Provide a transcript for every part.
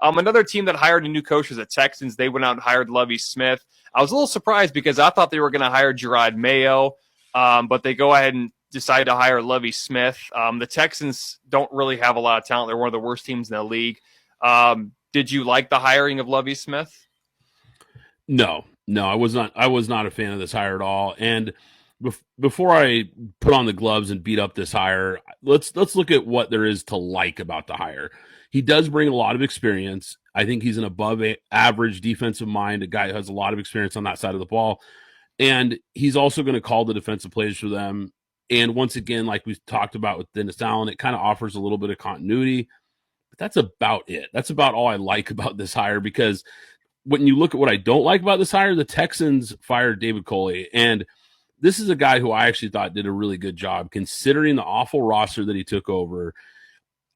Another team that hired a new coach was the Texans. They went out and hired Lovie Smith. I was a little surprised because I thought they were going to hire Gerard Mayo, but they go ahead and decide to hire Lovie Smith. The Texans don't really have a lot of talent. They're one of the worst teams in the league. Did you like the hiring of Lovie Smith? No, I was not. I was not a fan of this hire at all. And before I put on the gloves and beat up this hire, let's look at what there is to like about the hire. He does bring a lot of experience. I think he's an above average defensive mind, a guy who has a lot of experience on that side of the ball. And he's also going to call the defensive plays for them. And once again, like we talked about with Dennis Allen, it kind of offers a little bit of continuity. But that's about it. That's about all I like about this hire, because when you look at what I don't like about this hire, the Texans fired David Coley. And this is a guy who I actually thought did a really good job considering the awful roster that he took over.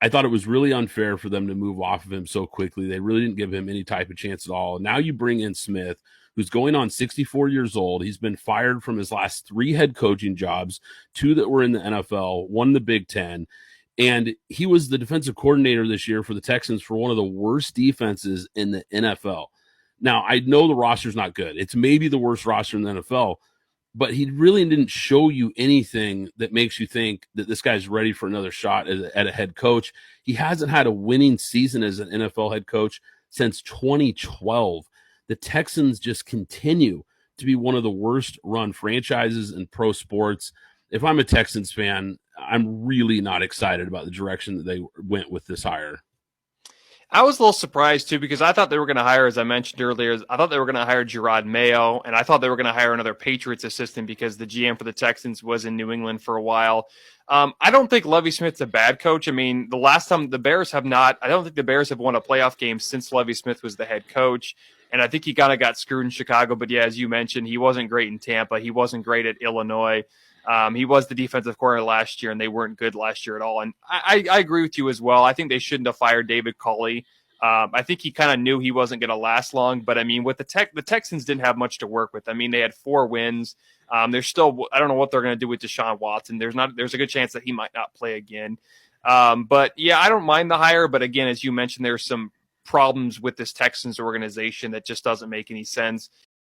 I thought it was really unfair for them to move off of him so quickly. They really didn't give him any type of chance at all. Now you bring in Smith, who's going on 64 years old. He's been fired from his last 3 head coaching jobs, 2 that were in the NFL, 1 in the Big Ten. And he was the defensive coordinator this year for the Texans for one of the worst defenses in the NFL. Now, I know the roster's not good. It's maybe the worst roster in the NFL, but he really didn't show you anything that makes you think that this guy's ready for another shot at a head coach. He hasn't had a winning season as an NFL head coach since 2012. The Texans just continue to be one of the worst run franchises in pro sports. If I'm a Texans fan, I'm really not excited about the direction that they went with this hire. I was a little surprised, too, because I thought they were going to hire, as I mentioned earlier, I thought they were going to hire Gerard Mayo, and I thought they were going to hire another Patriots assistant because the GM for the Texans was in New England for a while. I don't think Lovie Smith's a bad coach. I mean, the last time the Bears have not, I don't think the Bears have won a playoff game since Lovie Smith was the head coach, and I think he kind of got screwed in Chicago. But yeah, as you mentioned, he wasn't great in Tampa. He wasn't great at Illinois. He was the defensive coordinator last year, and they weren't good last year at all. And I agree with you as well. I think they shouldn't have fired David Culley. I think he kind of knew he wasn't going to last long. But, I mean, with the Texans didn't have much to work with. I mean, they had 4 wins. There's still – I don't know what they're going to do with Deshaun Watson. There's a good chance that he might not play again. But, yeah, I don't mind the hire. But, again, as you mentioned, there's some problems with this Texans organization that just doesn't make any sense.